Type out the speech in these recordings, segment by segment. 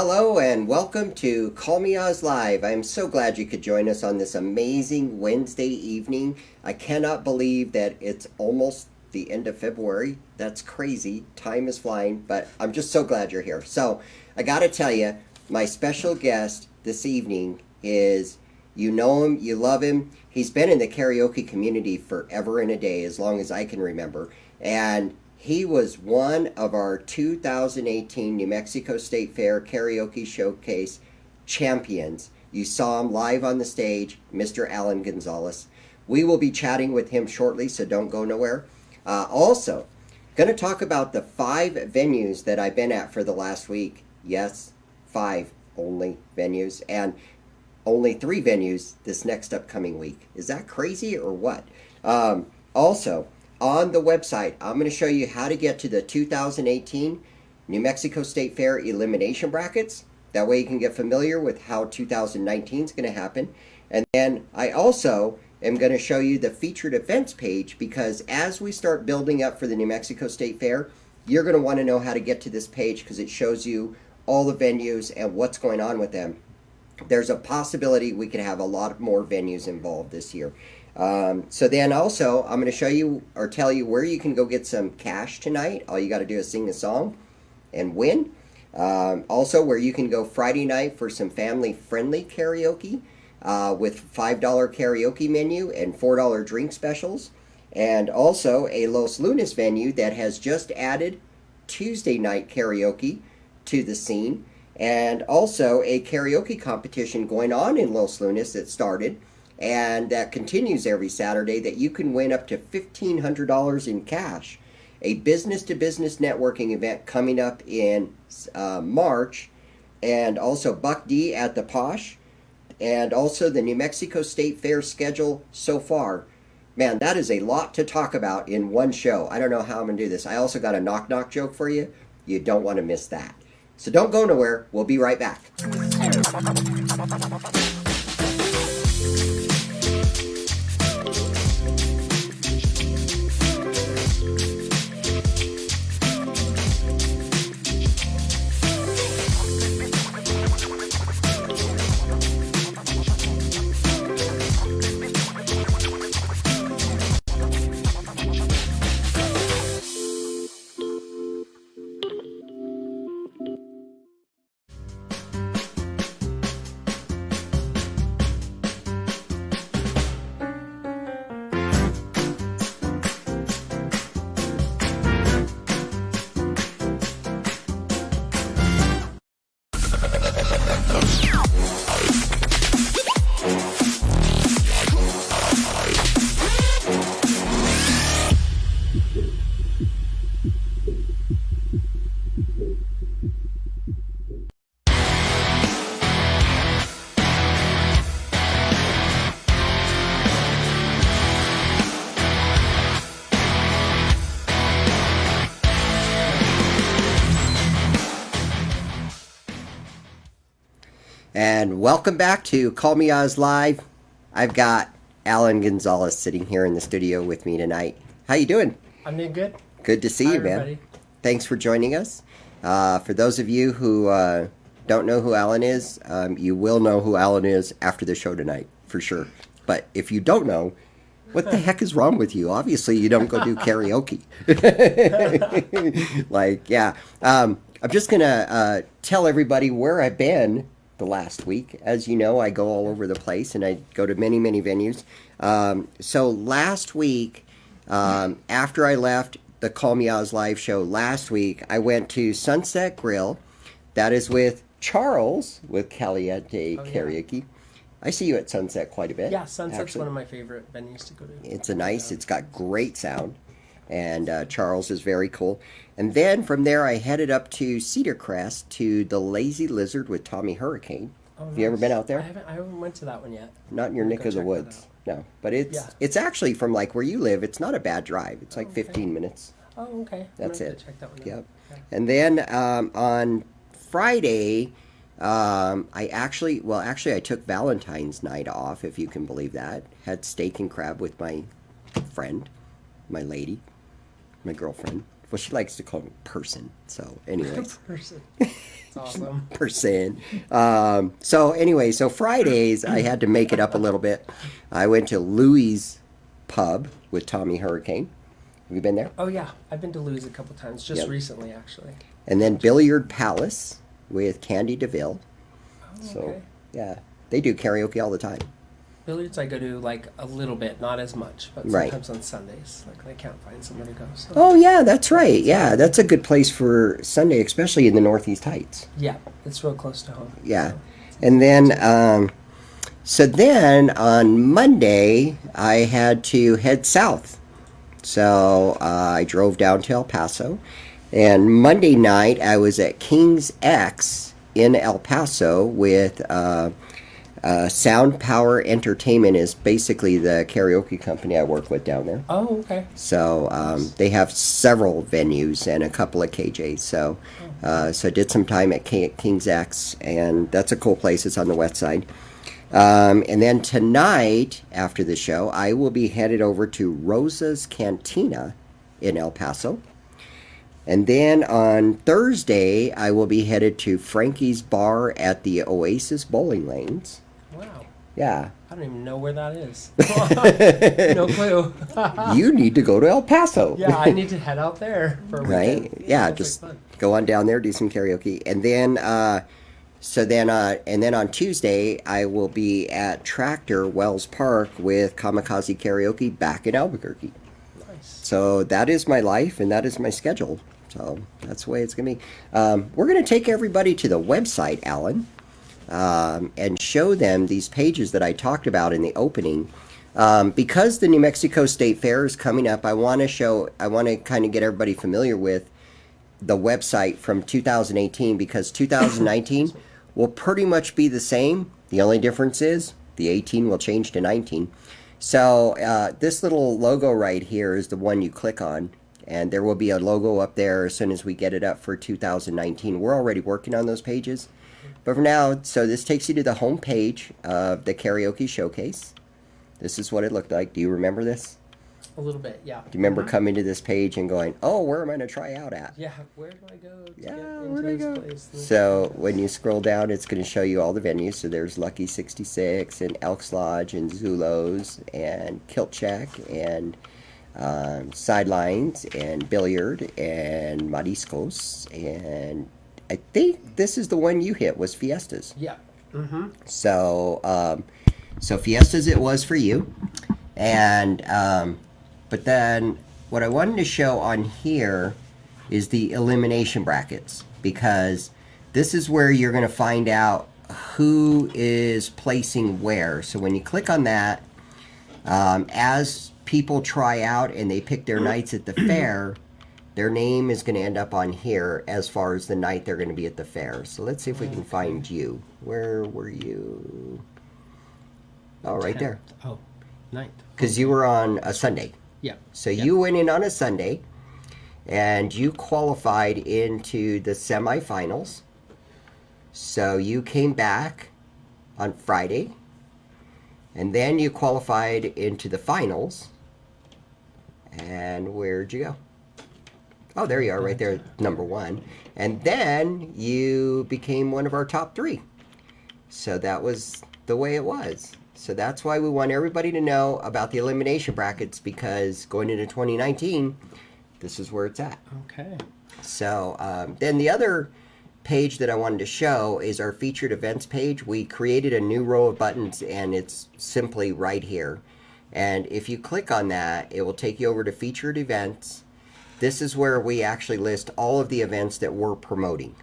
Hello and welcome to Call Me Oz Live. I'm so glad you could join us on this amazing Wednesday evening. I cannot believe that it's almost the end of February. That's crazy. Time is flying, but I'm just so glad you're here. So, I got to tell you, my special guest this evening is, you know him, you love him. He's been in the karaoke community forever and a day, as long as I can remember. And he was one of our 2018 New Mexico State Fair Karaoke Showcase champions. You saw him live on the stage, Mr. Alan Gonzalez. We will be chatting with him shortly, so don't go nowhere. Also, going to talk about the 5 venues that I've been at for the last week. Yes, 5 only venues, and only 3 venues this next upcoming week. Is that crazy or what? Also, on the website, I'm going to show you how to get to the 2018 New Mexico State Fair elimination brackets. That way you can get familiar with how 2019 is going to happen. And then I also am going to show you the featured events page, because as we start building up for the New Mexico State Fair, you're going to want to know how to get to this page, because it shows you all the venues and what's going on with them. There's a possibility we could have a lot more venues involved this year. So then also, I'm going to show you or tell you where you can go get some cash tonight. All you got to do is sing a song and win. Also, where you can go Friday night for some family-friendly karaoke with $5 karaoke menu and $4 drink specials. And also a Los Lunas venue that has just added Tuesday night karaoke to the scene. And also a karaoke competition going on in Los Lunas that started and that continues every Saturday, that you can win up to $1,500 in cash. A business-to-business networking event coming up in March, and also Buck D at the Posh, and also the New Mexico State Fair schedule so far. Man, that is a lot to talk about in one show. I don't know how I'm going to do this. I also got a knock-knock joke for you. You don't want to miss that. So don't go nowhere. We'll be right back. And welcome back to Call Me Oz Live. I've got Alan Gonzalez sitting here in the studio with me tonight. How you doing? I'm doing good. Good to see you, everybody. Man. Thanks for joining us. For those of you who don't know who Alan is, you will know who Alan is after the show tonight, for sure. But if you don't know, what the heck is wrong with you? Obviously, you don't go do karaoke. I'm just going to tell everybody where I've been the last week. As you know, I go all over the place, and I go to many, many venues. So last week, after I left the Call Me Oz live show last week, I went to Sunset Grill. That is with Charles with Caliente Karaoke. I see you at Sunset quite a bit. Yeah, Sunset's actually. one of my favorite venues to go to. It's got great sound, and Charles is very cool. And then from there, I headed up to Cedar Crest to the Lazy Lizard with Tommy Hurricane. Oh, Have you ever been out there? I haven't went to that one yet. Not in your neck of the woods. No, but it's actually from like where you live. It's not a bad drive. It's like 15 minutes. Oh, okay. That's it. Check that one out. Yep. Okay. And then on Friday, I took Valentine's night off, if you can believe that. Had steak and crab with my friend, my lady, my girlfriend, Well, she likes to call me person. So, anyways. Person. It's awesome. Person. So Fridays, I had to make it up a little bit. I went to Louie's Pub with Tommy Hurricane. Have you been there? Oh yeah, I've been to Lou's a couple times, just Yep. recently actually. And then Billiard Palace with Candy DeVille. Oh, So, okay. yeah, they do karaoke all the time. Billiards I go to like a little bit, not as much, but Right. sometimes on Sundays, like I can't find somewhere to go. So. Oh, yeah, that's right. Yeah, that's a good place for Sunday, especially in the Northeast Heights. Yeah, it's real close to home. Yeah. So. And then, so then on Monday, I had to head south. So I drove down to El Paso. And Monday night, I was at King's X in El Paso with Sound Power Entertainment is basically the karaoke company I work with down there. Oh, okay. So they have several venues and a couple of KJs. So so I did some time at King's X, and that's a cool place. It's on the west side. And then tonight, after the show, I will be headed over to Rosa's Cantina in El Paso. And then on Thursday, I will be headed to Frankie's Bar at the Oasis Bowling Lanes. Wow. Yeah. I don't even know where that is. No clue. You need to go to El Paso. Yeah, I need to head out there for a Right? weekend. Yeah, Sounds just like fun. go on down there, do some karaoke. And then and then on Tuesday I will be at Tractor Wells Park with Kamikaze Karaoke back in Albuquerque. Nice. So that is my life and that is my schedule. So that's the way it's going to be. We're going to take everybody to the website, Alan, and show them these pages that I talked about in the opening. Because the New Mexico State Fair is coming up, I want to kind of get everybody familiar with the website from 2018, because 2019 will pretty much be the same. The only difference is the 18 will change to 19. So this little logo right here is the one you click on. And there will be a logo up there as soon as we get it up for 2019. We're already working on those pages. But for now, so this takes you to the home page of the karaoke showcase. This is what it looked like. Do you remember this? A little bit, yeah. Do you remember coming to this page and going, oh, where am I going to try out at? Yeah, where do I go to Yeah, get into where'd I this go? place? So when you scroll down, it's going to show you all the venues. So there's Lucky 66 and Elks Lodge and Zulos and Kilt Check and Sidelines and Billiard and Mariscos. And I think this is the one you hit was Fiestas. Yeah. Mm-hmm. So so Fiestas it was for you. And but then what I wanted to show on here is the elimination brackets, because this is where you're going to find out who is placing where. So when you click on that, as people try out and they pick their nights at the fair, their name is going to end up on here as far as the night they're going to be at the fair. So let's see if we can find you. Where were you? Oh, right there. Oh, ninth. Because you were on a Sunday. Yeah. So you went in on a Sunday, and you qualified into the semifinals. So you came back on Friday, and then you qualified into the finals. And where'd you go? Oh, there you are, right there, number one. And then you became one of our top three. So that was the way it was. So that's why we want everybody to know about the elimination brackets, because going into 2019, this is where it's at. Okay. So then the other page that I wanted to show is our featured events page. We created a new row of buttons, and it's simply right here. And if you click on that, it will take you over to featured events. This is where we actually list all of the events that we're promoting.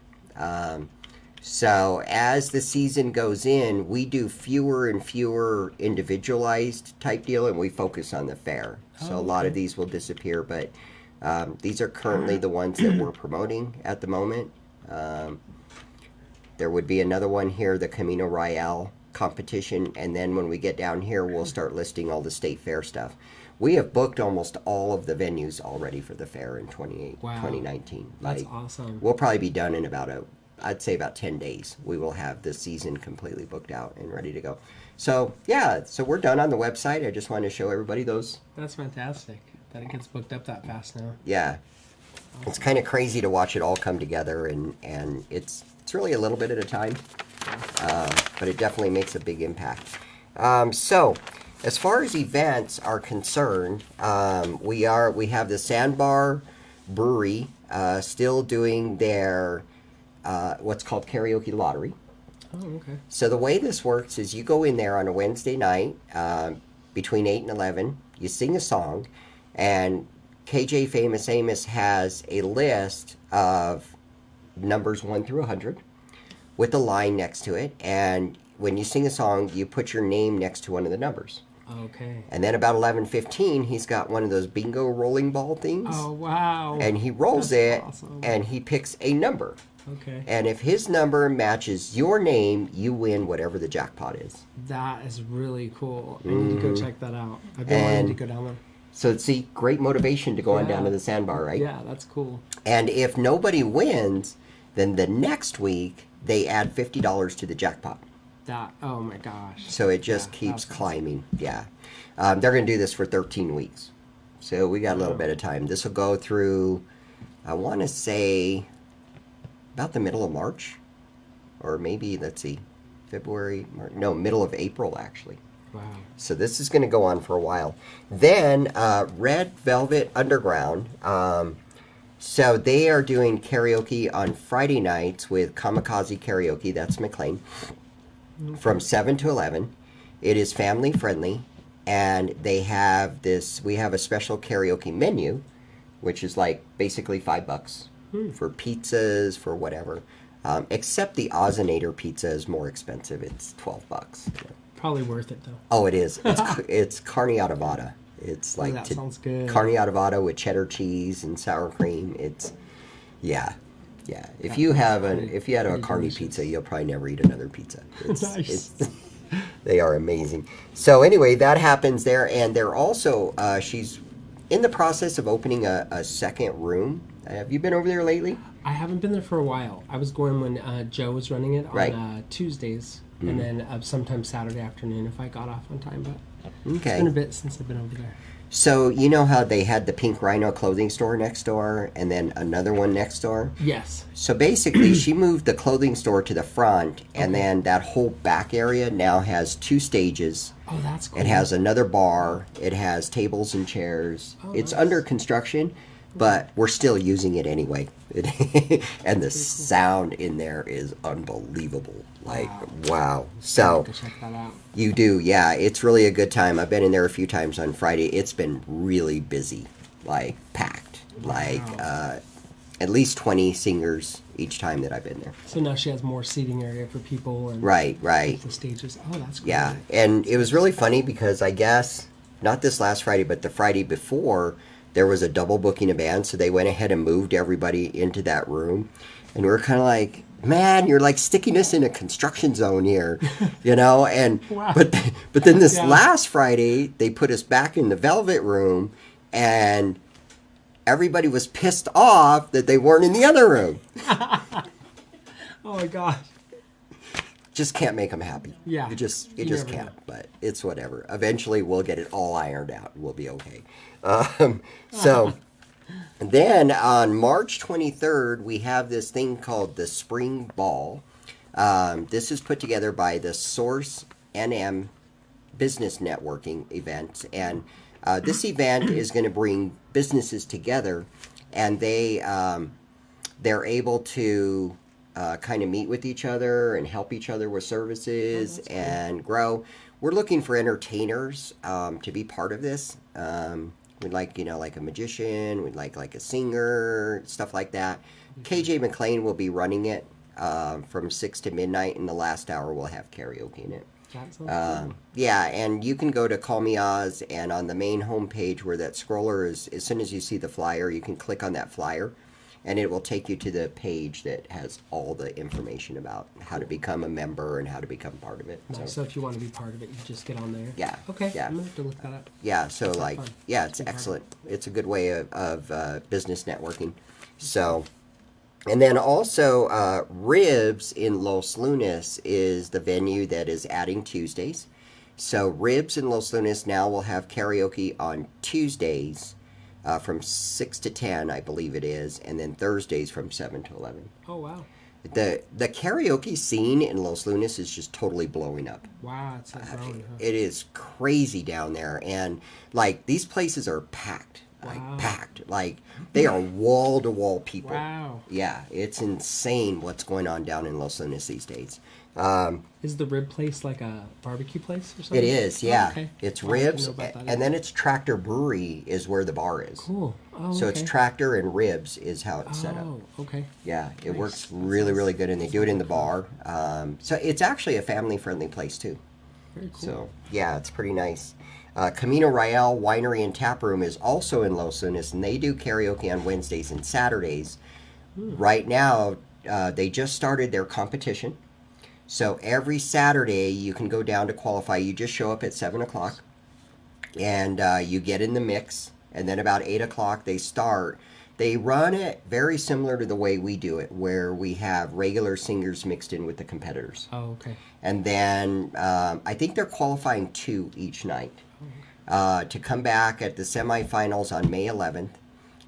So as the season goes in, we do fewer and fewer individualized type deal, and we focus on the fair. So a lot of these will disappear, but these are currently the ones that we're promoting at the moment. There would be another one here, the Camino Royale competition, and then when we get down here, we'll start listing all the state fair stuff. We have booked almost all of the venues already for the fair in 2019. That's awesome. We'll probably be done in I'd say about 10 days. We will have the season completely booked out and ready to go. So, yeah, so we're done on the website. I just wanted to show everybody those. That's fantastic that it gets booked up that fast now. Yeah. It's kind of crazy to watch it all come together, and it's really a little bit at a time, but it definitely makes a big impact. So, as far as events are concerned, we have the Sandbar Brewery still doing their what's called karaoke lottery. Oh, okay. So the way this works is you go in there on a Wednesday night between 8 and 11, you sing a song, and KJ Famous Amos has a list of numbers 1 through 100 with a line next to it, and when you sing a song, you put your name next to one of the numbers. Okay. And then about 11:15, he's got one of those bingo rolling ball things. Oh, wow. And he rolls That's it, awesome. and he picks a number. Okay. And if his number matches your name, you win whatever the jackpot is. That is really cool. I need to go check that out. I've been wanting to go down there. So, see, great motivation to go on down to Yeah. the sandbar, right? Yeah, that's cool. And if nobody wins, then the next week they add $50 to the jackpot. Oh my gosh. So it just Yeah, keeps that's climbing. Yeah. They're going to do this for 13 weeks. So we got a little bit of time. This will go through, I want to say, about the middle of March. Or maybe, let's see, February, March, no, middle of April, actually. Wow. So this is going to go on for a while. Then Red Velvet Underground. So they are doing karaoke on Friday nights with Kamikaze Karaoke. That's McLean. From 7 to 11. It is family friendly. And they have this, we have a special karaoke menu, which is like basically $5 for pizzas, for whatever. Except the Ozinator pizza is more expensive. It's $12. Probably worth it though. Oh, it is. It's carne adobada. It's like that sounds good. carne adobada with cheddar cheese and sour cream. It's yeah. If you had a carne delicious. pizza, you'll probably never eat another pizza. Nice. They are amazing. So anyway, that happens there, and they're also she's in the process of opening a second room. Have you been over there lately? I haven't been there for a while. I was going when Joe was running it on Right. Tuesdays, and then sometimes Saturday afternoon if I got off on time. But it's Okay. been a bit since I've been over there. So you know how they had the Pink Rhino clothing store next door, and then another one next door? Yes. So basically, she moved the clothing store to the front, and then that whole back area now has 2 stages. Oh, that's cool. It has another bar. It has tables and chairs. Oh, It's nice. under construction, but we're still using it anyway. And the sound in there is unbelievable. Like, wow. So to check that out. you do, yeah. It's really a good time. I've been in there a few times on Friday. It's been really busy, like packed. Like at least 20 singers each time that I've been there. So now she has more seating area for people and Right. the stages. Oh, that's great. Yeah, and it was really funny because I guess not this last Friday, but the Friday before, there was a double booking of bands, so they went ahead and moved everybody into that room, and we were kind of like, "Man, you're like sticking us in a construction zone here," you know. And Wow. but then this Yeah. last Friday, they put us back in the Velvet Room, and everybody was pissed off that they weren't in the other room. Oh my gosh. Just can't make them happy. Yeah. It just You can't. never know. But it's whatever. Eventually, we'll get it all ironed out, and we'll be okay. So then on March 23rd, we have this thing called the Spring Ball. This is put together by the Source NM Business Networking event, and this event is going to bring businesses together, and they're able to kind of meet with each other and help each other with services and grow. We're looking for entertainers to be part of this. We'd like, like a magician, we'd like a singer, stuff like that. KJ McLean will be running it from 6 to midnight, and the last hour we'll have karaoke in it. That sounds cool. Yeah, and you can go to Call Me Oz, and on the main homepage where that scroller is, as soon as you see the flyer, you can click on that flyer, and it will take you to the page that has all the information about how to become a member and how to become part of it. Nice. So if you want to be part of it, you just get on there. Yeah, Okay. yeah. I'm gonna have to look that up. Yeah, so That's like, fun. yeah, it's Be part of excellent. It's a good way of business networking. So, and then also Ribs in Los Lunas is the venue that is adding Tuesdays. So Ribs in Los Lunas now will have karaoke on Tuesdays from 6 to 10, I believe it is, and then Thursdays from 7 to 11. Oh wow. The karaoke scene in Los Lunas is just totally blowing up. Wow, it's like growing, huh? It is crazy down there, and like these places are packed, Wow. like they are wall to wall people. Wow. Yeah, it's insane what's going on down in Los Lunas these days. Is the rib place like a barbecue place or something? It is, yeah. Oh, okay. It's Wow, I didn't ribs, know about that and either. then it's Tractor Brewery is where the bar is. Cool. Oh, So it's okay. Tractor and Ribs is how it's set up. Oh, okay. Yeah, it Nice. works That really, sounds- really good, and they do it in the bar. So it's actually a family-friendly place too. Very cool. So yeah, it's pretty nice. Camino Royale Winery and Tap Room is also in Los Lunas, and they do karaoke on Wednesdays and Saturdays. Right now, they just started their competition. So every Saturday, you can go down to qualify. You just show up at 7 o'clock, and you get in the mix. And then about 8 o'clock, they start. They run it very similar to the way we do it, where we have regular singers mixed in with the competitors. Oh, okay. And then I think they're qualifying 2 each night to come back at the semifinals on May 11th,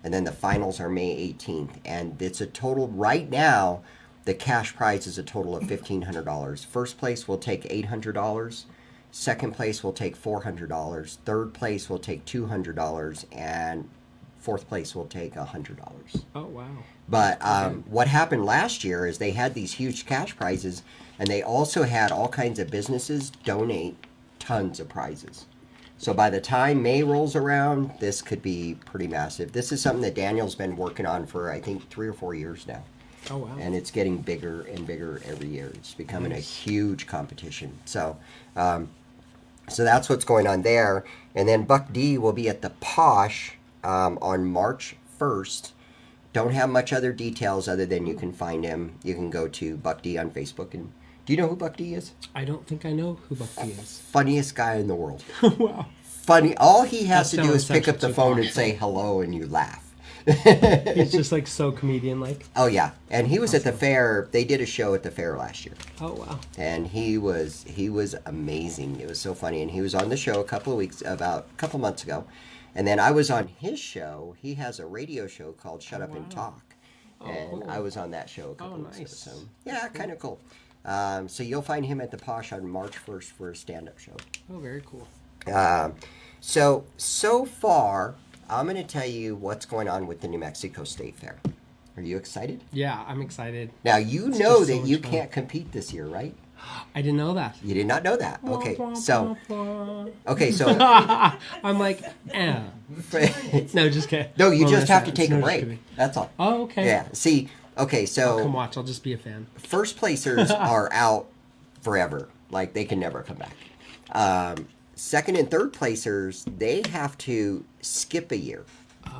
and then the finals are May 18th. And it's a total, right now, the cash prize is a total of $1,500. First place will take $800. Second place will take $400. Third place will take $200. And fourth place will take $100. Oh, wow. But what happened last year is they had these huge cash prizes, and they also had all kinds of businesses donate tons of prizes. So by the time May rolls around, this could be pretty massive. This is something that Daniel's been working on for, I think, 3 or 4 years now. Oh, wow. And it's getting bigger and bigger every year. It's becoming Nice. a huge competition. So that's what's going on there. And then Buck D will be at the Posh on March 1st. Don't have much other details other than you can find him. You can go to Buck D on Facebook. And do you know who Buck D is? I don't think I know who Bucky is. Funniest guy in the world. Wow. Funny. All he has That to do is sounds pick up the actually phone posh. and say hello, and you laugh. He's just like so comedian-like. Oh yeah, and he was at the fair. They did a show at the fair last year. Oh, wow. And he was amazing. It was so funny, and he was on the show about a couple months ago, and then I was on his show. He has a radio show called Shut Up and wow. Talk, and cool. I was on that show a couple Oh, months ago. nice. So yeah, kind of cool. So you'll find him at the Posh on March 1st for a stand-up show. Oh, very cool. So far, I'm going to tell you what's going on with the New Mexico State Fair. Are you excited? Yeah, I'm excited. Now you It's know just so that much you fun. can't compete this year, right? I didn't know that. You did not know that. Okay, so I'm like, eh. No, just kidding. no, you Oh, just that's have to it. take a No, just break. kidding. That's all. Oh, okay. Yeah. See. Okay. So Come watch. I'll just be a fan. first placers are out forever. Like they can never come back. Second and third placers, they have to skip a year.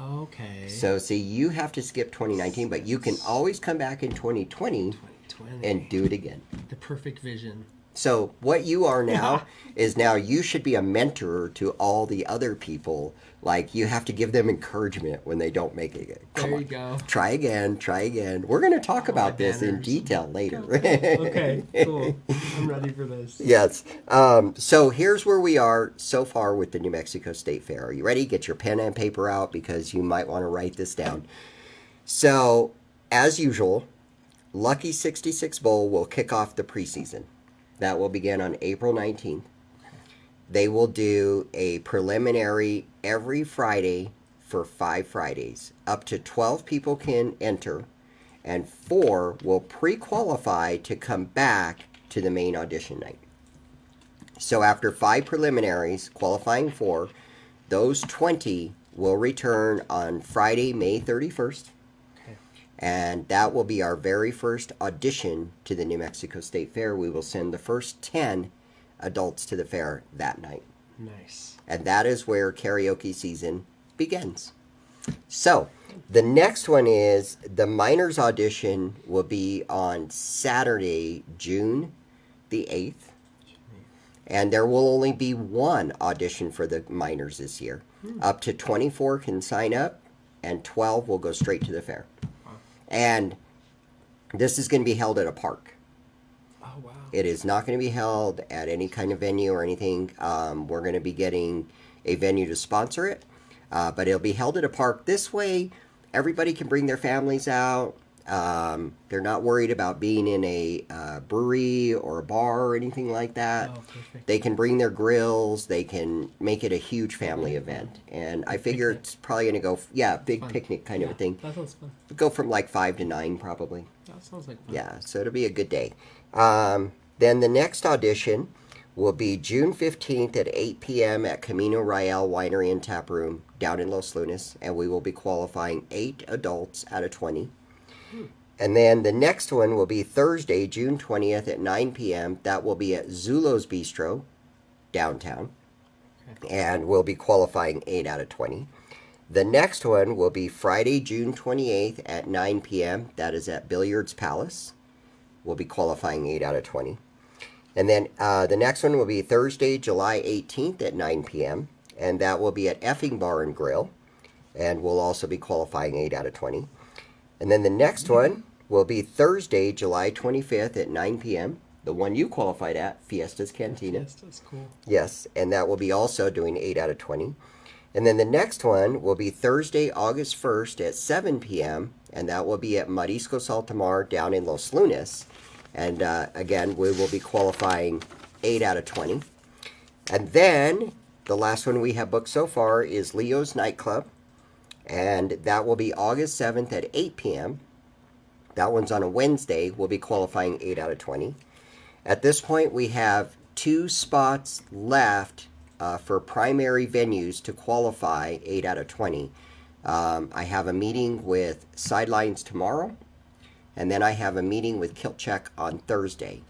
Okay. So see, you have to skip 2019, but you can always come back in 2020 2020. and do it again. The perfect vision. So what you are now is now you should be a mentor to all the other people. Like you have to give them encouragement when they don't make it. Come There on, you go. try again, try again. We're going to talk about this in banners. detail later. Okay, cool. I'm ready for this. Yes. So here's where we are so far with the New Mexico State Fair. Are you ready? Get your pen and paper out because you might want to write this down. So, as usual, Lucky 66 Bowl will kick off the preseason. That will begin on April 19th. They will do a preliminary every Friday for 5 Fridays. Up to 12 people can enter, and 4 will pre-qualify to come back to the main audition night. So after 5 preliminaries, qualifying 4, those 20 will return on Friday, May 31st. And that will be our very first audition to the New Mexico State Fair. We will send the first 10 adults to the fair that night. Nice. And that is where karaoke season begins. So, the next one is the minors audition will be on Saturday, June the 8th. And there will only be one audition for the minors this year. Up to 24 can sign up, and 12 will go straight to the fair. And this is going to be held at a park. Oh, wow. It is not going to be held at any kind of venue or anything. We're going to be getting a venue to sponsor it. But it'll be held at a park. This way, everybody can bring their families out. They're not worried about being in a brewery or a bar or anything like that. Oh, perfect. They can bring their grills. They can make it a huge family event. And I figure Picnic. it's probably going to go, big Fun. picnic kind of a thing. That sounds fun. Go from like 5 to 9 probably. That sounds like fun. Yeah, so it'll be a good day. Then the next audition will be June 15th at 8 p.m. at Camino Royale Winery and Tap Room down in Los Lunas, and we will be qualifying 8 adults out of 20. And then the next one will be Thursday, June 20th at 9 p.m. That will be at Zulo's Bistro downtown, Okay. and we'll be qualifying 8 out of 20. The next one will be Friday, June 28th at 9 p.m. That is at Billiards Palace. We'll be qualifying 8 out of 20. And then the next one will be Thursday, July 18th at 9 p.m. And that will be at Effing Bar and Grill. And we'll also be qualifying 8 out of 20. And then the next one will be Thursday, July 25th at 9 p.m. The one you qualified at, Fiesta's Cantina. Yes, that's cool. Yes, and that will be also doing 8 out of 20. And then the next one will be Thursday, August 1st at 7 p.m. And that will be at Mariscos Altamar down in Los Lunas. And again, we will be qualifying 8 out of 20. And then the last one we have booked so far is Leo's Nightclub. And that will be August 7th at 8 p.m. That one's on a Wednesday. We'll be qualifying 8 out of 20. At this point, we have 2 spots left for primary venues to qualify 8 out of 20. I have a meeting with Sidelines tomorrow, and then I have a meeting with Kiltcheck on Thursday.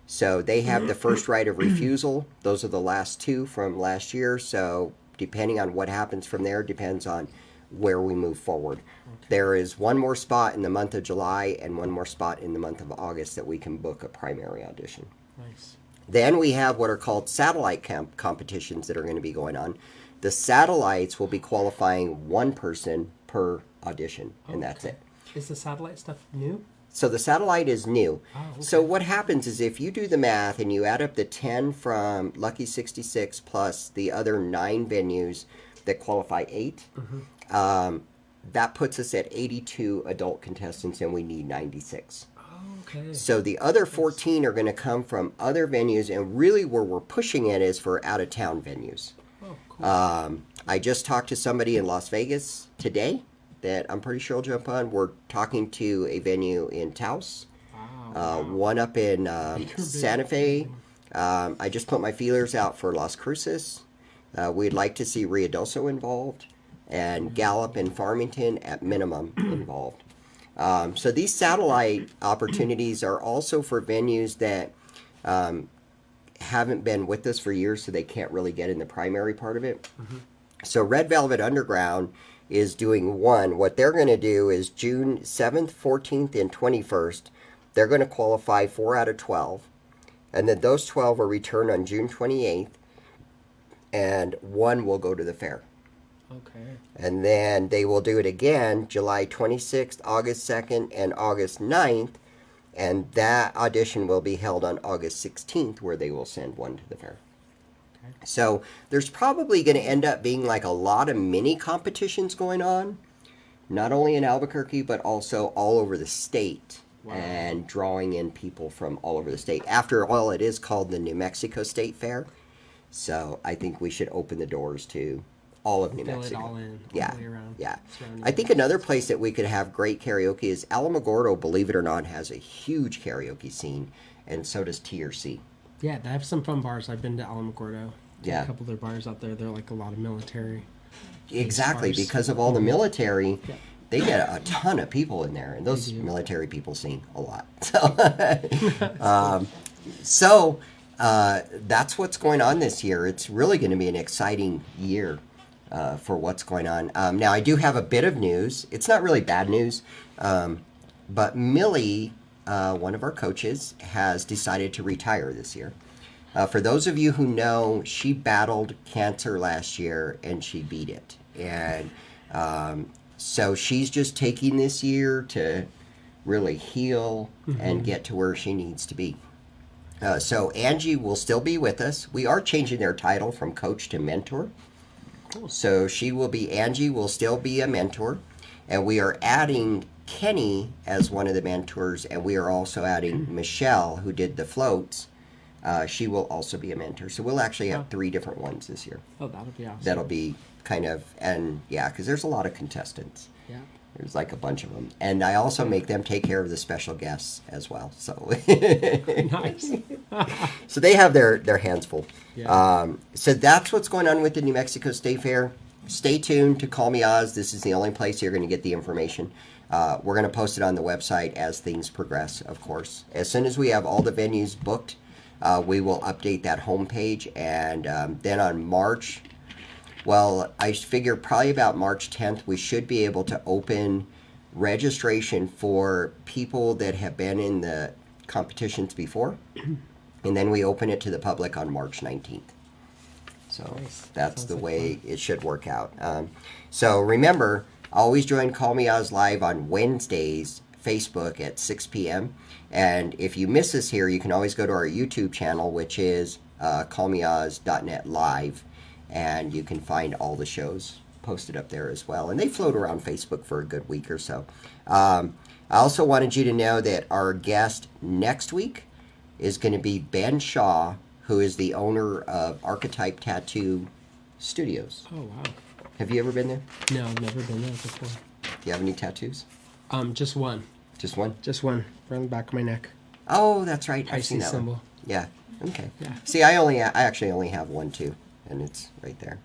So they have the first right of refusal. Those are the last 2 from last year. So depending on what happens from there, depends on where we move forward. There is one more spot in the month of July and one more spot in the month of August that we can book a primary audition. Nice. Then we have what are called satellite competitions that are going to be going on. The satellites will be qualifying 1 person per audition, and that's Okay. it. Is the satellite stuff new? So the satellite is new. Oh, okay. So what happens is if you do the math and you add up the 10 from Lucky 66 plus the other 9 venues that qualify 8, that puts us at 82 adult contestants, and we need 96. Oh, okay. So the other 14 are going to come from other venues, and really where we're pushing it is for out-of-town venues. Oh, cool. I just talked to somebody in Las Vegas today that I'm pretty sure will jump on. We're talking to a venue in Taos, wow. one up in big. Santa Fe. I just put my feelers out for Las Cruces. We'd like to see Ruidoso involved, and Gallup and Farmington at minimum involved. So these satellite opportunities are also for venues that haven't been with us for years, so they can't really get in the primary part of it. So Red Velvet Underground is doing one. What they're going to do is June 7th, 14th, and 21st. They're going to qualify 4 out of 12. And then those 12 will return on June 28th. And 1 will go to the fair. Okay. And then they will do it again July 26th, August 2nd, and August 9th. And that audition will be held on August 16th, where they will send 1 to the fair. Okay. So there's probably going to end up being like a lot of mini competitions going on, not only in Albuquerque, but also all over the state. Wow. And drawing in people from all over the state. After all, it is called the New Mexico State Fair. So I think we should open the doors to all of New Fill Mexico. it all in. Yeah, All the way around. yeah. Surrounding I think another place that we could have great karaoke is Alamogordo, believe it or not, has a huge karaoke scene, and so does TRC. Yeah, they have some fun bars. I've been to Alamogordo. Yeah. A couple of their bars out there. They're like a lot of military. Exactly, bars. because of all the military, Yeah. they get a ton of people in there, and those They do. military people sing a lot. So, that's what's going on this year. It's really going to be an exciting year for what's going on. Now, I do have a bit of news. It's not really bad news, but Millie, one of our coaches, has decided to retire this year. For those of you who know, she battled cancer last year and she beat it. And so she's just taking this year to really heal and get to where she needs to be. So Angie will still be with us. We are changing their title from coach to mentor. Cool. So Angie will still be a mentor, and we are adding Kenny as one of the mentors, and we are also adding Michelle, who did the floats. She will also be a mentor. So we'll actually have 3 different ones this year. Oh, that'll be awesome. That'll be kind of, and yeah, because there's a lot of contestants. Yeah. There's like a bunch of them. And I also make them take care of the special guests as well. So Nice. so they have their hands full. Yeah. So that's what's going on with the New Mexico State Fair. Stay tuned to Call Me Oz. This is the only place you're going to get the information. We're going to post it on the website as things progress, of course. As soon as we have all the venues booked, we will update that homepage. And then on March, well, I figure probably about March 10th, we should be able to open registration for people that have been in the competitions before. And then we open it to the public on March 19th. So Nice. that's Sounds the like way fun. it should work out. So remember, always join Call Me Oz Live on Wednesdays, Facebook at 6 p.m. And if you miss us here, you can always go to our YouTube channel, which is callmeoz.net live. And you can find all the shows posted up there as well. And they float around Facebook for a good week or so. I also wanted you to know that our guest next week is going to be Ben Shaw, who is the owner of Archetype Tattoo Studios. Oh, wow. Have you ever been there? No, I've never been there before. Do you have any tattoos? Just one. Just one? Just one. Around the back of my neck. Oh, that's right. I've seen Pisces that one. symbol. Yeah. Okay. Yeah. See, I actually only have one too, and it's right there.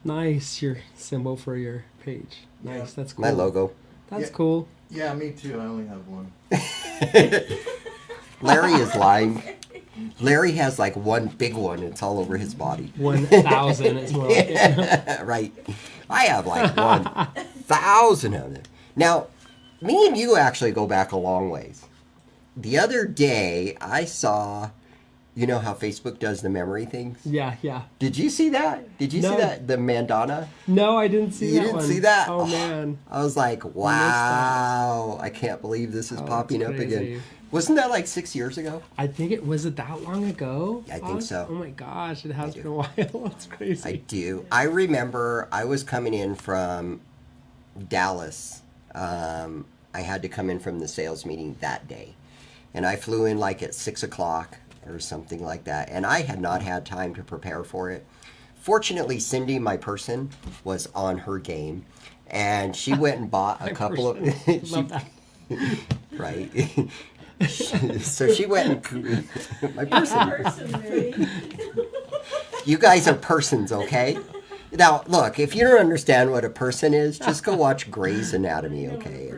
Nice. Your symbol for your page. Nice. Yeah. That's cool. My logo. That's Yeah. cool. Yeah, me too. I only have one. Larry is lying. Larry has like one big one. It's all over his body. 1,000 is more like it. Right. I have like 1,000 of them. Now, me and you actually go back a long ways. The other day, I saw, you know how Facebook does the memory things? Yeah, yeah. Did you see that? Did you see No. that? The Mandana? No, I didn't see You that didn't one. see that? Oh, man. I was like, wow, I can't believe this is Oh, popping that's up again. crazy. Wasn't that like 6 years ago? I think was it that long ago? I think so. Oh my gosh, it has do. been a while. That's crazy. I do. I remember I was coming in from Dallas. I had to come in from the sales meeting that day. And I flew in like at 6 o'clock or something like that. And I had not had time to prepare for it. Fortunately, Cindy, my person, was on her game. And she went and bought a My couple of... person. she- Love that. right. So she went and... my person. You guys are persons, okay? Now, look, if you don't understand what a person is, just go watch Grey's Anatomy, okay?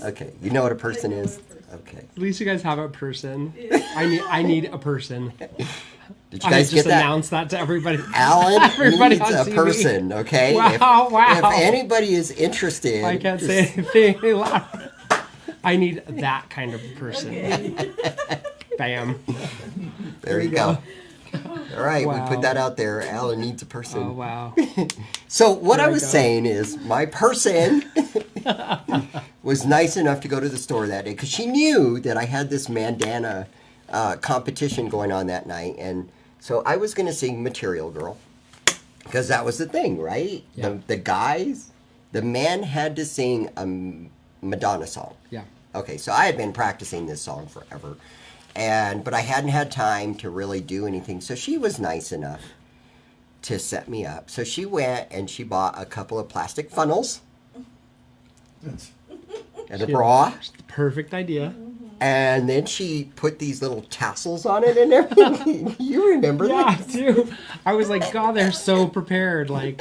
Okay, you know what a person is? Okay. At least you guys have a person. I need a person. Did you I guys just get that? announced that to everybody. Alan Everybody needs on a TV. person, okay? Wow, wow. If anybody is interested... I can't say anything any louder. I need that kind of person. Bam. There you go. All right, we Wow. put that out there. Alan needs a person. Oh wow. So what There I we was go. saying is my person was nice enough to go to the store that day because she knew that I had this Mandana competition going on that night. And so I was going to sing Material Girl because that was the thing, right? Yeah. The guys, the men had to sing a Madonna song. Yeah. Okay, so I had been practicing this song forever. But I hadn't had time to really do anything. So she was nice enough to set me up. So she went and she bought a couple of plastic funnels and a bra. Perfect idea. And then she put these little tassels on it and everything. You remember Yeah, that? too. I was like, God, they're so prepared. Like,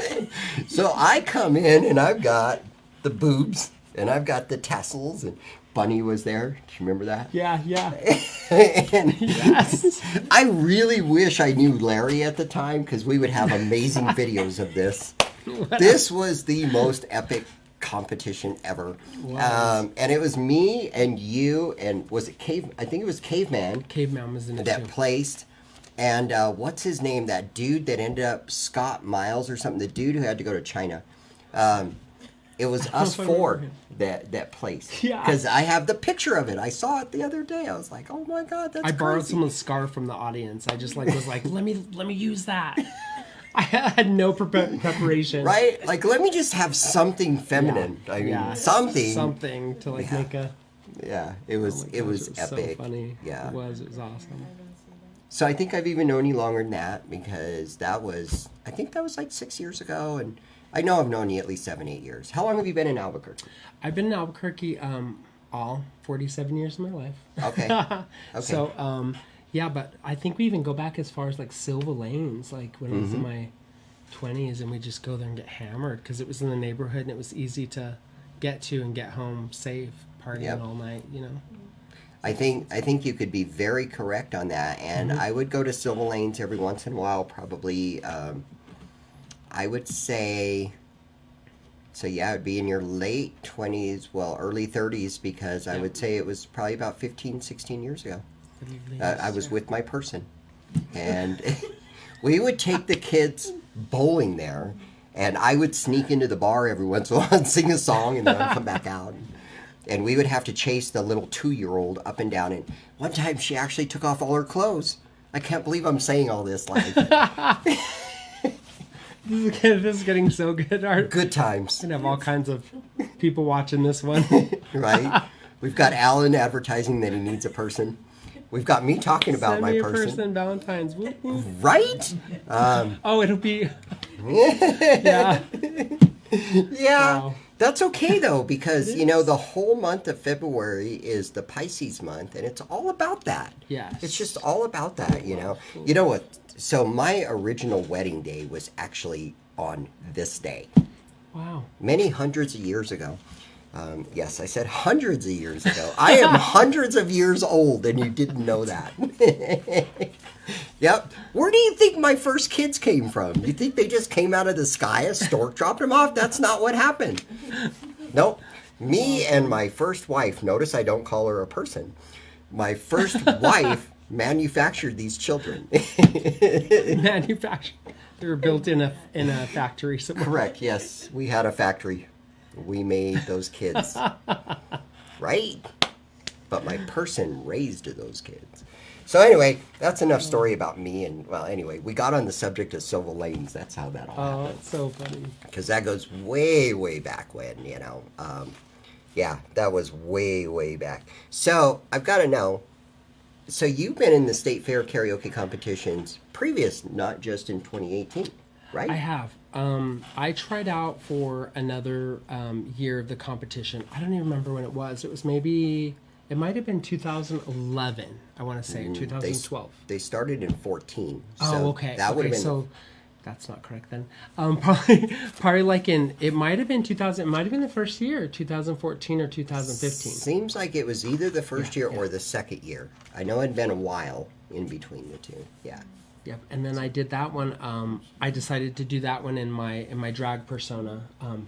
So I come in and I've got the boobs and I've got the tassels and Bunny was there. Do you remember that? yeah, yeah. And Yes. I really wish I knew Larry at the time because we would have amazing videos of this. This was the most epic competition ever. And it was me and you and was it Cave? I think it was Caveman Caveman was in it that too. placed. And what's his name? That dude that ended up Scott Miles or something. The dude who had to go to China. It was us I four remember that placed. Yeah. Because I have the picture of it. I saw it the other day. I was like, oh my god, that's I borrowed crazy. someone's scarf from the audience. I just like was like, let me use that. I had no preparation. Right? Like, let me just have something feminine. I mean, something. Something to like make a. Yeah, it was Oh my it gosh, was it was epic. So funny. Yeah. It was awesome. So I think I've even known you longer than that because I think that was like 6 years ago, and I know I've known you at least 7, 8 years. How long have you been in Albuquerque? I've been in Albuquerque all 47 years of my life. Okay. Okay. So yeah, but I think we even go back as far as like Silva Lanes, like when I was in my 20s, and we just go there and get hammered because it was in the neighborhood and it was easy to get to and get home safe, partying Yep. all night, you know. I think you could be very correct on that, and I would go to Silver Lanes every once in a while. Probably, I would say. So yeah, it'd be in your late 20s, well, early 30s, because I would say it was probably about 15, 16 years ago. I was with my person, and we would take the kids bowling there, and I would sneak into the bar every once in a while and sing a song, and then I'd come back out. And we would have to chase the little 2-year-old up and down. And one time she actually took off all her clothes. I can't believe I'm saying all this live. This is getting so good. We're Good times, gonna have all kinds of people watching this one. right? We've got Alan advertising that he needs a person. We've got me talking about Send my me a person. Valentine's. Whoop, whoop. Right? Oh, it'll be. Yeah. Yeah. Wow. That's okay though, because you know the whole month of February is the Pisces month, and it's all about that. Yes. It's just all about that, you know. You know what? So my original wedding day was actually on this day, Wow. many hundreds of years ago. Yes, I said hundreds of years ago. I am hundreds of years old, and you didn't know that. Yep. Where do you think my first kids came from? You think they just came out of the sky? A stork dropped them off? That's not what happened. Nope. Me and my first wife, notice I don't call her a person. My first wife manufactured these children. Manufactured. They were built in a factory somewhere. Correct, yes. We had a factory. We made those kids. Right? But my person raised those kids. So anyway, that's enough story about me. And well, anyway, we got on the subject of Silver Lanes. That's how that all Oh, happened. it's so funny. Because that goes way, way back when, you know. Yeah, that was way, way back. So I've got to know. So you've been in the State Fair karaoke competitions previous, not just in 2018, right? I have. I tried out for another year of the competition. I don't even remember when it was. It was maybe. It might have been 2011. I want to say 2012. They started in 14. Oh, so okay. That would Okay, have been. so that's not correct then. Probably like it might have been 2000. It might have been the first year, 2014 or 2015. Seems like it was either the first year or the second year. I know it'd been a while in between the two. Yeah. Yep. And then I did that one. I decided to do that one in my drag persona,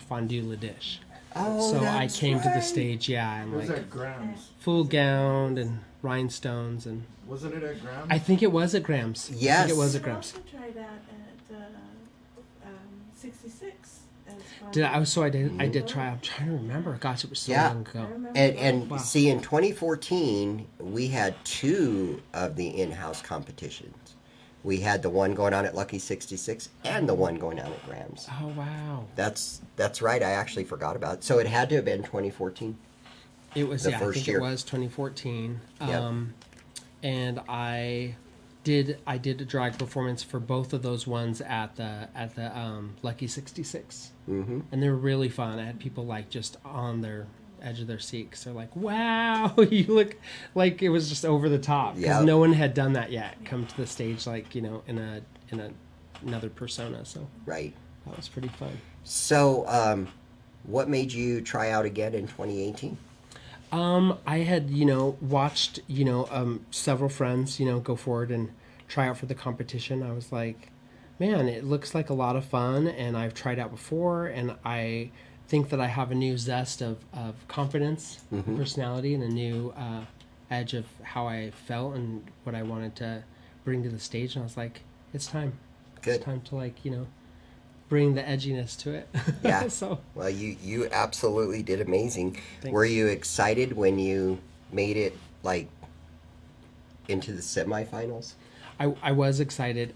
Fondue La Dish. Oh, So I that's came to the right. stage, yeah, and Was like at Grams? full gown and rhinestones, and Wasn't it at Grams? I think it was at Grams. I Yes. think it was at I Grams. also tried that at 66. As far Did I? as- So I did try. I'm trying to remember. Gosh, it was so Yeah. long ago. I remember And Wow. see, in 2014, we had 2 of the in-house competitions. We had the one going on at Lucky 66 and the one going on at Grams. Oh wow. That's right. I actually forgot about it. So it had to have been 2014. It was The I first think year. it was 2014. Yep. And I did a drag performance for both of those ones at the Lucky 66. Mm-hmm. And they were really fun. I had people like just on their edge of their seat 'cause they're like, "Wow, you look like it was just over the top." Because Yep. no one had done that yet. Come to the stage like in another persona. So Right. that was pretty fun. So, what made you try out again in 2018? I had watched several friends go forward and try out for the competition. I was like, man, it looks like a lot of fun, and I've tried out before, and I think that I have a new zest of confidence, personality, and a new edge of how I felt and what I wanted to bring to the stage. And I was like, it's time. Good. It's time to bring the edginess to it. Yeah. So Well, you absolutely did amazing. Thanks. Were you excited when you made it into the semifinals? I was excited.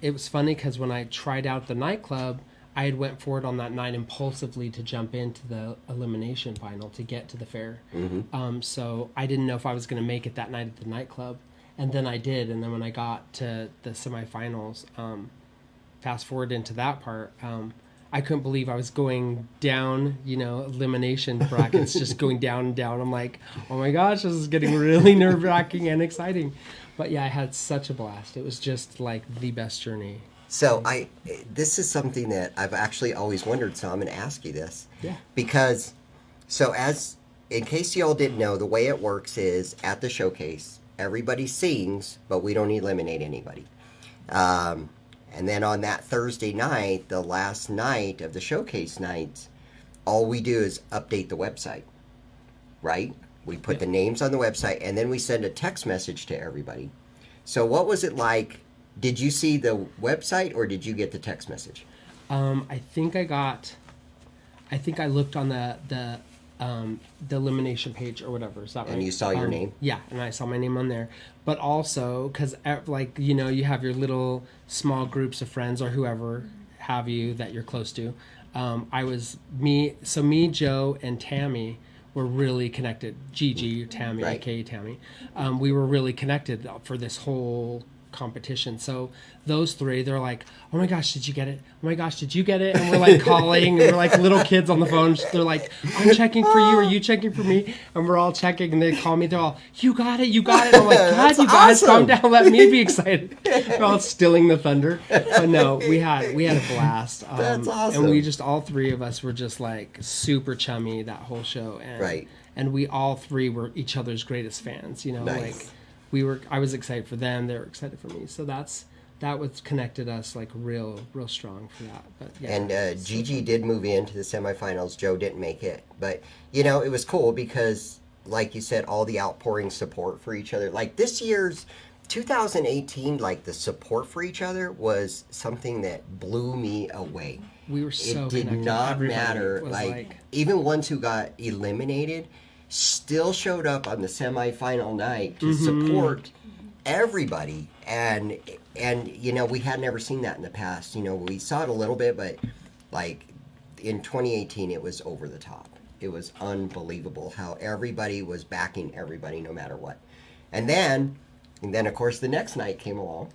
it was funny because when I tried out the nightclub, I had went forward on that night impulsively to jump into the elimination final to get to the fair. So I didn't know if I was going to make it that night at the nightclub, and then I did. And then when I got to the semifinals, fast forward into that part, I couldn't believe I was going down, elimination brackets, just going down and down. I'm like, oh my gosh, this is getting really nerve-wracking and exciting. But yeah, I had such a blast. It was just like the best journey. So this is something that I've actually always wondered, so I'm going to ask you this. Yeah. Because, in case y'all didn't know, the way it works is at the showcase, everybody sings, but we don't eliminate anybody. And then on that Thursday night, the last night of the showcase nights, all we do is update the website, right? We put the names on the website, and then we send a text message to everybody. So what was it like? Did you see the website, or did you get the text message? I think I looked on the elimination page or whatever. Is that right? And you saw your name? Yeah, and I saw my name on there. But also, because you have your little small groups of friends or whoever have you that you're close to. Me, Joe, and Tammy were really connected. Gigi, Tammy, Right. aka Tammy. We were really connected for this whole competition. So those three, they're like, oh my gosh, did you get it? Oh my gosh, did you get it? And we're like calling, and we're like little kids on the phone. They're like, I'm checking for you. Are you checking for me? And we're all checking, and they call me. They're all, you got it. I'm like, God, That's you guys, awesome. calm down. Let me be excited. We're all stilling the thunder. But no, we had a blast. That's awesome. And we just, all three of us were just like super chummy that whole show. And, Right. And we all three were each other's greatest fans. Nice. I was excited for them. They were excited for me. So that was connected us like real strong for that. But yeah. And Gigi did move into the semifinals. Joe didn't make it. But, it was cool because, like you said, all the outpouring support for each other. Like this year's 2018, like the support for each other was something that blew me away. We were so It did connected. not Everybody matter. was Like, even ones who got eliminated still showed up on the semifinal night to support everybody. And we had never seen that in the past. We saw it a little bit, but like in 2018, it was over the top. It was unbelievable how everybody was backing everybody no matter what. And then of course the next night came along.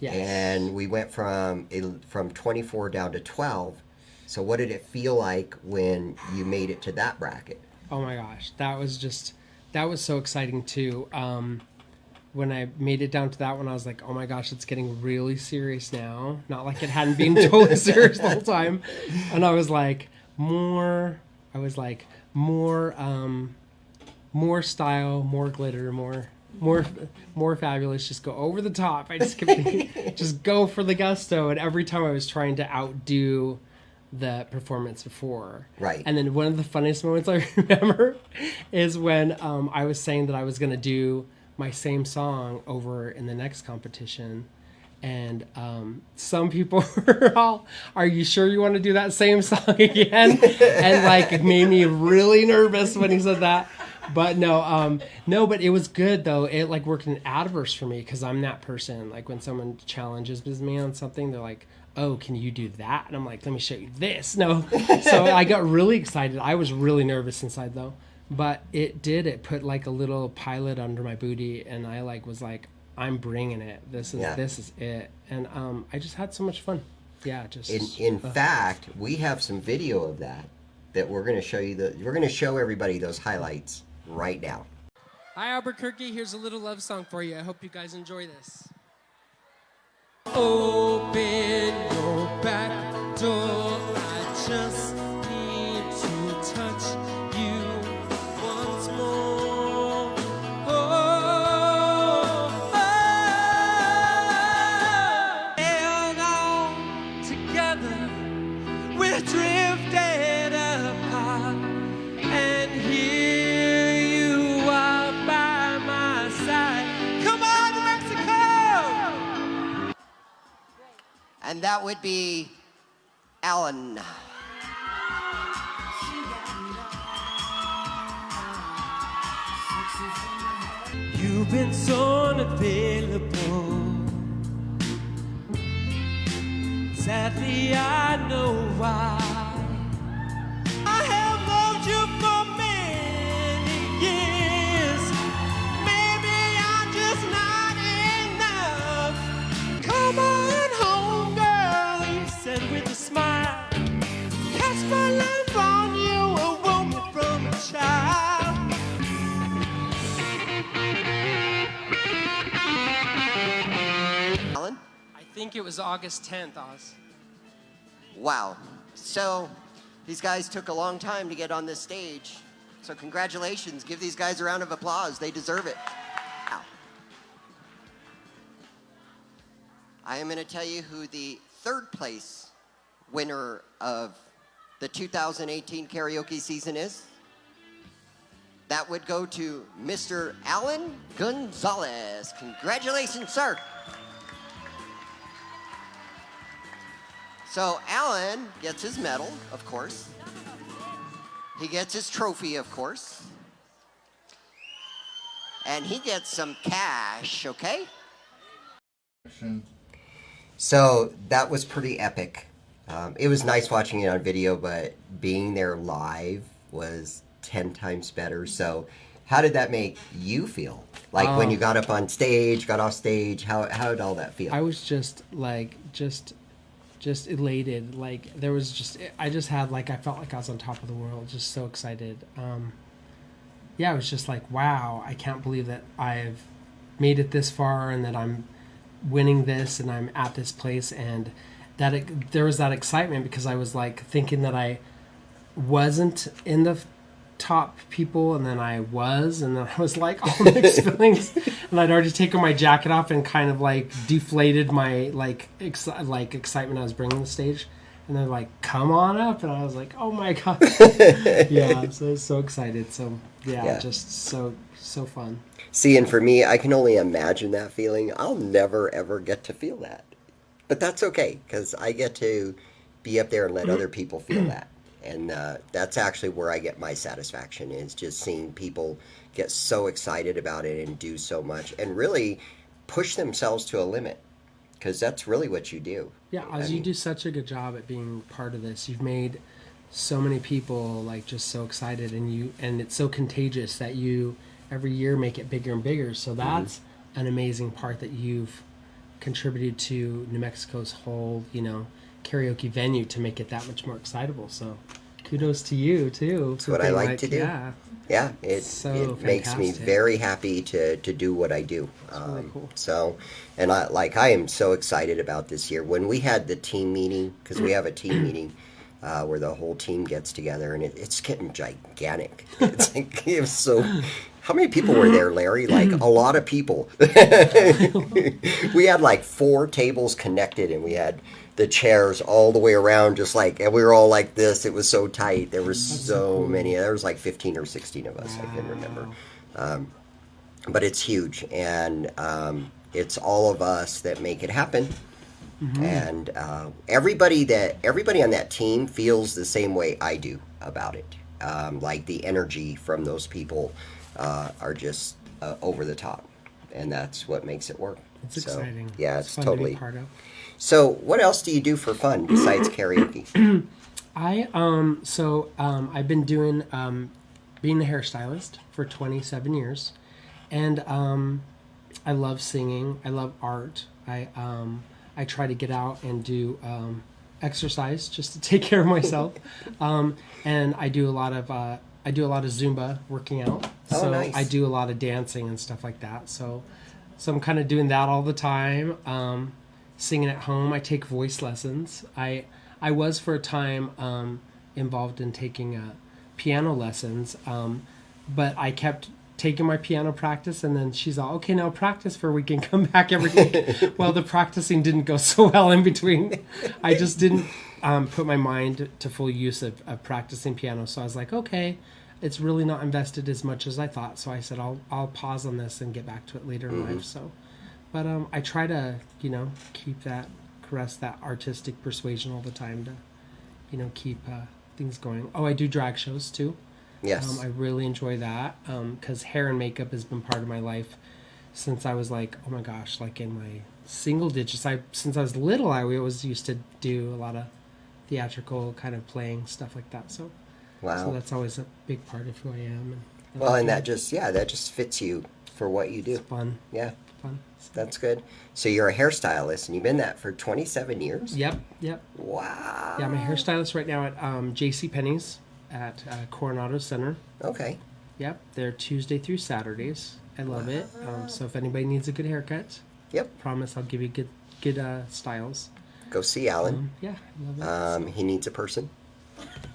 Yes. And we went from 24 down to 12. So what did it feel like when you made it to that bracket? Oh my gosh, that was so exciting too. When I made it down to that one, I was like, oh my gosh, it's getting really serious now. Not like it hadn't been totally serious the whole time. And I was like, more more style, more glitter, more fabulous. Just go over the top. I just kept thinking, just go for the gusto. And every time I was trying to outdo the performance before. Right. And then one of the funniest moments I remember is when I was saying that I was going to do my same song over in the next competition. And some people were all, are you sure you want to do that same song again? And like it made me really nervous when he said that. But no, but it was good though. It like worked an adverse for me because I'm that person. Like when someone challenges me on something, they're like, oh, can you do that? And I'm like, let me show you this. No. So I got really excited. I was really nervous inside though. But it put like a little pilot under my booty, and I like was like, I'm bringing it. This is it. And I just had so much fun. Yeah, just In fact, we have some video of that we're going to show you. We're going to show everybody those highlights right now. Hi Albuquerque, here's a little love song for you. I hope you guys enjoy this. Open your back door. I just need to touch you once more. Held on together, we're drifted apart, and here you are by my side. Come on, Mexico! And that would be Alan. You've been so unavailable. Sadly, I know why. I have loved you for many years. Maybe I'm just not enough. Come on home, girl, he said with a smile. Cast my life on you, a woman from a child. Alan? I think it was August 10th, Oz. Wow. So these guys took a long time to get on this stage. So congratulations. Give these guys a round of applause. They deserve it. Wow. I am going to tell you who the third place winner of the 2018 karaoke season is. That would go to Mr. Alan Gonzalez. Congratulations, sir. So Alan gets his medal, of course. He gets his trophy, of course. And he gets some cash, okay? So that was pretty epic. It was nice watching it on video, but being there live was 10 times better. So how did that make you feel? Like when you got up on stage, got off stage, how did all that feel? I was just elated. Like there was I felt like I was on top of the world, just so excited. Yeah, I was just like, wow, I can't believe that I've made it this far and that I'm winning this and I'm at this place, and that there was that excitement because I was like thinking that I wasn't in the top people, and then I was, and then I was like all mixed feelings, and I'd already taken my jacket off and kind of like deflated my excitement I was bringing to the stage, and they're like, come on up, and I was like, oh my god. Yeah, so I was so excited. So yeah. Just so fun. See, and for me, I can only imagine that feeling. I'll never ever get to feel that, but that's okay because I get to be up there and let other people feel that. And that's actually where I get my satisfaction, is just seeing people get so excited about it and do so much and really push themselves to a limit, because that's really what you do. Yeah, Oz, you do such a good job at being part of this. You've made so many people like just so excited, and it's so contagious that you every year make it bigger and bigger. So that's an amazing part that you've contributed to New Mexico's whole, karaoke venue to make it that much more excitable. So kudos to you too. That's what I like to do. Yeah, it makes me very happy to do what I do. Really cool. So, and I am so excited about this year. When we had the team meeting, because we have a team meeting where the whole team gets together, and it's getting gigantic. It's like, it was so. How many people were there, Larry? Like a lot of people. We had like 4 tables connected, and we had the chairs all the way around, and we were all like this. It was so tight. There were so many. There was like 15 or 16 of us. Wow. I can remember. But it's huge, and it's all of us that make it happen. Mm-hmm. And everybody on that team feels the same way I do about it. Like the energy from those people are just over the top, and that's what makes it work. It's exciting. Yeah, it's fun totally. To be part of. So, what else do you do for fun besides karaoke? I've been doing being a hairstylist for 27 years, and I love singing. I love art. I try to get out and do exercise just to take care of myself, and I do a lot of Zumba working out. So nice. I do a lot of dancing and stuff like that. So I'm kind of doing that all the time. Singing at home. I take voice lessons. I was for a time involved in taking piano lessons, but I kept taking my piano practice, and then she's all, okay, now practice for a week and come back every week. Well, the practicing didn't go so well in between. I just didn't put my mind to full use of practicing piano. So I was like, okay, it's really not invested as much as I thought. So I said, I'll pause on this and get back to it later in life. So, but I try to, caress that artistic persuasion all the time to, keep things going. Oh, I do drag shows too. Yes. I really enjoy that because hair and makeup has been part of my life since I was like, oh my gosh, like in my single digits. Since I was little, I always used to do a lot of theatrical kind of playing stuff like that. So Wow. that's always a big part of who I am. And Well, and that just fits you for what you do. it's fun. Yeah, Fun. that's good. So you're a hairstylist, and you've been that for 27 years? Yep. Wow. Yeah, I'm a hairstylist right now at J.C. Penney's at Coronado Center. Okay. Yep, they're Tuesday through Saturdays. I love it. So if anybody needs a good haircut, Yep. promise I'll give you good styles. Go see Alan. Yeah, I love it. He needs a person,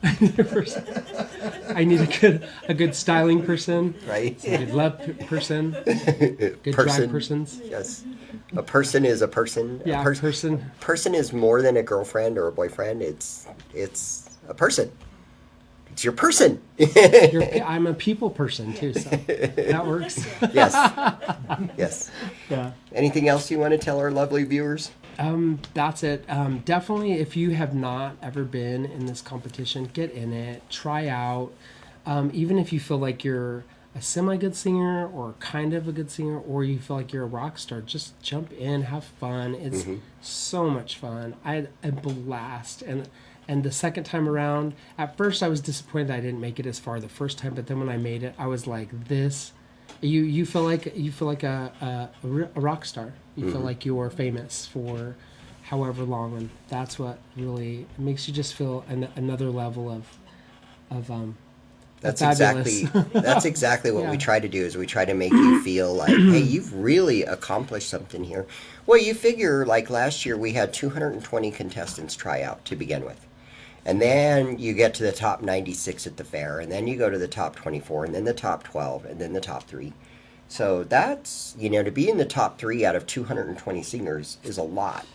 I need a good styling person, right? a good love person, good drag persons. Yes. A person is a person. Yeah, a person. person is more than a girlfriend or a boyfriend. It's a person. It's your person. I'm a people person too, so that works. Yes. Yes. Yeah. Anything else you want to tell our lovely viewers? That's it. Definitely, if you have not ever been in this competition, get in it. Try out. Even if you feel like you're a semi-good singer or kind of a good singer, or you feel like you're a rock star, just jump in, have fun. It's so much fun. I had a blast. And the second time around, at first I was disappointed that I didn't make it as far the first time, but then when I made it, I was like, this. You feel like a rock star. You feel like you're famous for however long, and that's what really makes you just feel another level of That's fabulous. that's exactly what we Yeah. try to do. Is we try to make you feel like, hey, you've really accomplished something here. Well, you figure like last year we had 220 contestants try out to begin with. And then you get to the top 96 at the fair, and then you go to the top 24, and then the top 12, and then the top 3. So that's, to be in the top 3 out of 220 singers is a lot.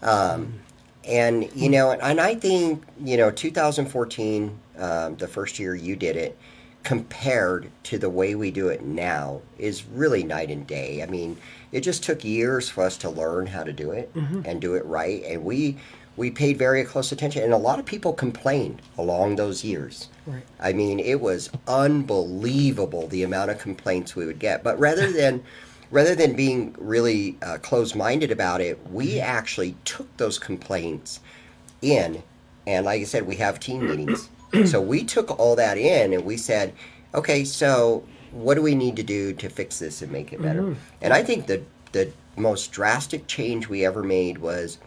And, and I think, 2014, the first year you did it, compared to the way we do it now, is really night and day. I mean, it just took years for us to learn how to do it and do it right. And we paid very close attention, and a lot of people complained along those years. Right. I mean, it was unbelievable the amount of complaints we would get. But rather than being really closed-minded about it, we actually took those complaints in, and like I said, we have team meetings. So we took all that in, and we said, okay, so what do we need to do to fix this and make it better? And I think the most drastic change we ever made was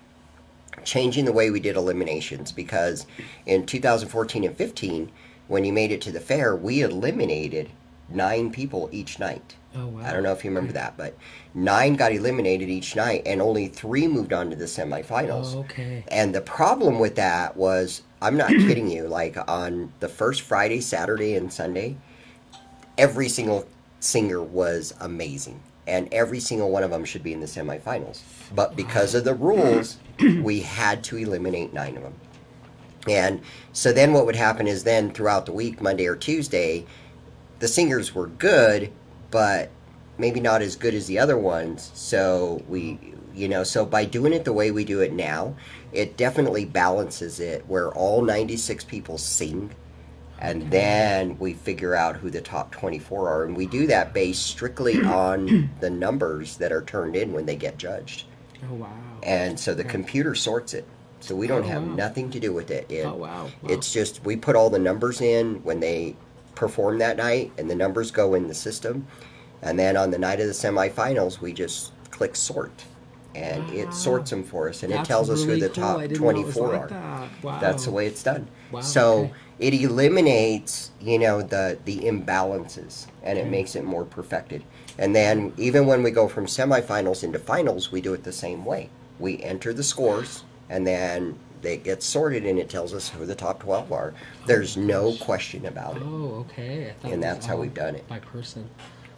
changing the way we did eliminations, because in 2014 and 15, when you made it to the fair, we eliminated 9 people each night. Oh, wow. I don't know if you remember that, but 9 got eliminated each night, and only 3 moved on to the semifinals. Oh, okay. And the problem with that was, I'm not kidding you, like on the first Friday, Saturday, and Sunday, every single singer was amazing. And every single one of them should be in the semifinals. But because of the rules, we had to eliminate 9 of them. And so then what would happen is then throughout the week, Monday or Tuesday, the singers were good, but maybe not as good as the other ones. So so by doing it the way we do it now, it definitely balances it where all 96 people sing. And then we figure out who the top 24 are. And we do that based strictly on the numbers that are turned in when they get judged. Oh, wow. And so the computer sorts it. So we don't have wow. nothing to do with it. Oh, wow. It's just we put all the numbers in when they perform that night, and the numbers go in the system. And then on the night of the semifinals, we just click sort. And it sorts them for us. And it That's tells us who really the cool. top I didn't know it was 24 like are. that. Wow. That's the way it's done. Wow, So okay. it eliminates, the imbalances, and it makes it more perfected. And then even when we go from semifinals into finals, we do it the same way. We enter the scores, and then they get sorted, and it tells us who the top 12 are. There's no question about it. Oh, okay. I thought it And was that's how all we've done it. By person.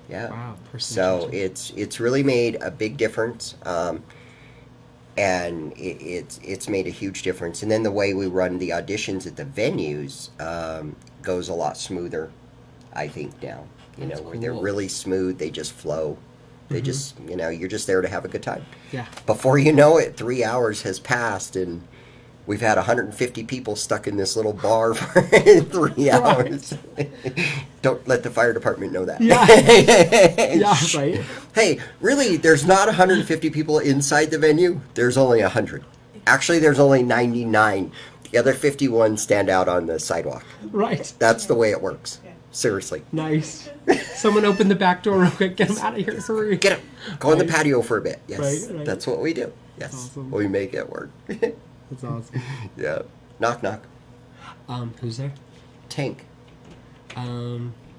Yeah. Wow. Person So judging. it's really made a big difference, and it's made a huge difference. And then the way we run the auditions at the venues goes a lot smoother, I think now. That's Where they're cool. really smooth, they just flow. They just you're just there to have a good time. Yeah. Before you know it, 3 hours has passed, and we've had 150 people stuck in this little bar for 3 hours. Don't let the fire department know that. Yeah. Yeah, right. Hey, really, there's not 150 people inside the venue. There's only 100. Actually, there's only 99. The other 51 stand out on the sidewalk. Right. That's the way it works. Seriously. Nice. Someone open the back door real quick. Get them out of here. Hurry. Get up. Go on the Right. patio for a bit. Yes. Right, right. That's what we do. Yes. awesome. We make it work. That's awesome. Yeah. Knock, knock. Who's there? Tank.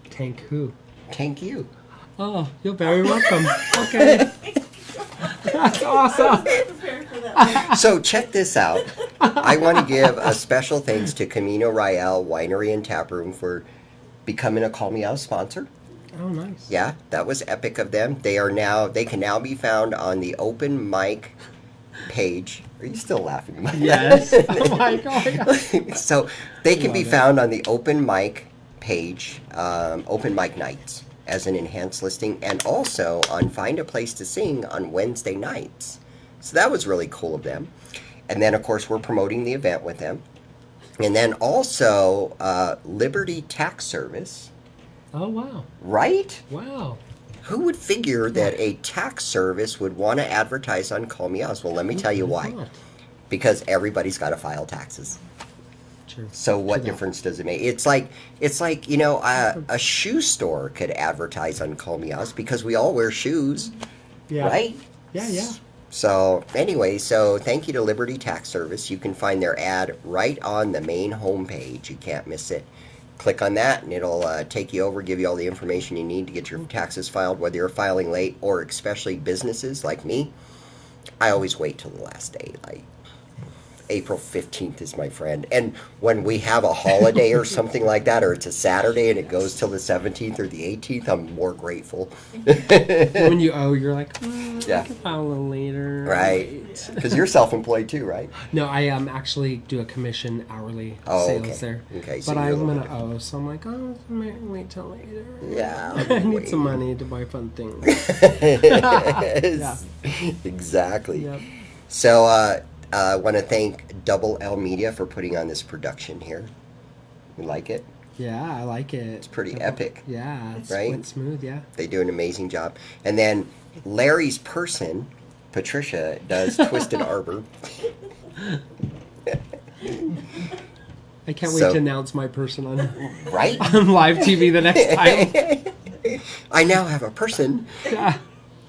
Tank who? Tank you. Oh, you're very welcome. Okay. That's awesome. Prepared for that. So check this out. I want to give a special thanks to Camino Royale Winery and Tap Room for becoming a Call Me Out sponsor. Oh, nice. Yeah, that was epic of them. They can now be found on the open mic page. Are you still laughing about Yes. that? Oh my god. So they can be Love it. found on the open mic page, open mic nights as an enhanced listing, and also on Find a Place to Sing on Wednesday nights. So that was really cool of them. And then, of course, we're promoting the event with them. And then also Liberty Tax Service, Oh wow. right? Wow. Who would figure that a tax service would want to advertise on Call Me Out? Well, let me tell you why. Oh, Because everybody's got to file taxes. true. So what True that. difference does it make? It's like a shoe store could advertise on Call Me Out because we all wear shoes, Yeah. right? Yeah, yeah. So anyway, so thank you to Liberty Tax Service. You can find their ad right on the main homepage. You can't miss it. Click on that and it'll take you over, give you all the information you need to get your taxes filed, whether you're filing late or especially businesses like me. I always wait till the last day, like April 15th is my friend. And when we have a holiday or something like that, or it's a Saturday and it goes till the 17th or the 18th, I'm more grateful. When you owe, you're like, Yeah. I can file a little later. Right. Because you're self-employed too, right? No, I actually do a commission hourly Oh, sales okay. there. Okay, so But you're a I'm little gonna owe, so I'm like, oh, I might wait till later. Yeah. I need some money to buy fun things. Yes. Exactly. Yep. So I want to thank Double L Media for putting on this production here. You like it? Yeah, I like it. It's pretty epic. Yeah, it's Right? went smooth. Yeah. They do an amazing job. And then Larry's person, Patricia, does Twisted Arbor. I can't wait So- to announce my person on, Right? on live TV the next time. I now have a person. Yeah.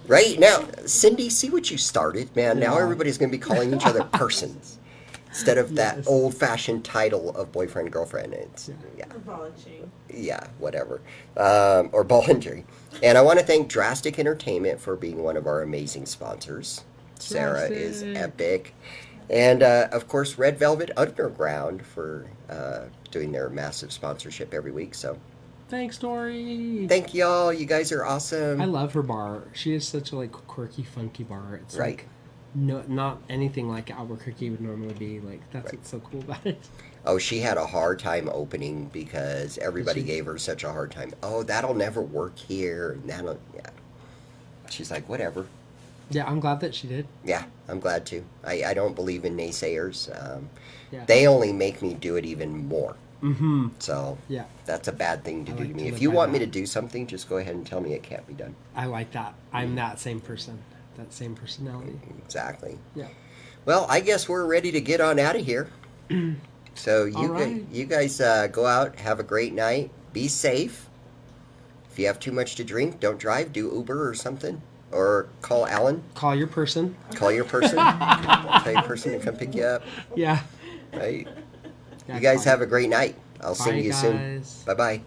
Right? Now, Cindy, see what you started, man. Now Yeah. everybody's going to be calling each other persons instead of that Yes. old-fashioned title of boyfriend, girlfriend. It's, yeah. Or ball and chain. Yeah, whatever. Or ball injury. And I want to thank Drastic Entertainment for being one of our amazing sponsors. Sarah is Drastic. epic. And, of course, Red Velvet Underground for doing their massive sponsorship every week. So Thanks, Dory. thank y'all. You guys are awesome. I love her bar. She is such a like quirky, funky bar. It's Right. like no, not anything like Albuquerque would normally be. Like that's Right. what's so cool about it. Oh, she had a hard time opening because everybody She- gave her such a hard time. Oh, that'll never work here. And that'll, yeah. She's like, whatever. Yeah, I'm glad that she did. Yeah, I'm glad to. I don't believe in naysayers. Yeah. They only make me do it even more. Mm-hmm. So Yeah, that's a bad thing to I do like to to me. If live you by want me to that. do something, just go ahead and tell me it can't be done. I like that. I'm that same person. That same personality. Exactly. Yeah. Well, I guess we're ready to get on out of here. So All right. you guys go out, have a great night, be safe. If you have too much to drink, don't drive. Do Uber or something, or call Alan. Call your person. Call your person. Tell your person to come pick you up. Yeah. Right. Yeah, You guys call. have a great night. I'll Bye, see you soon. guys. Bye bye.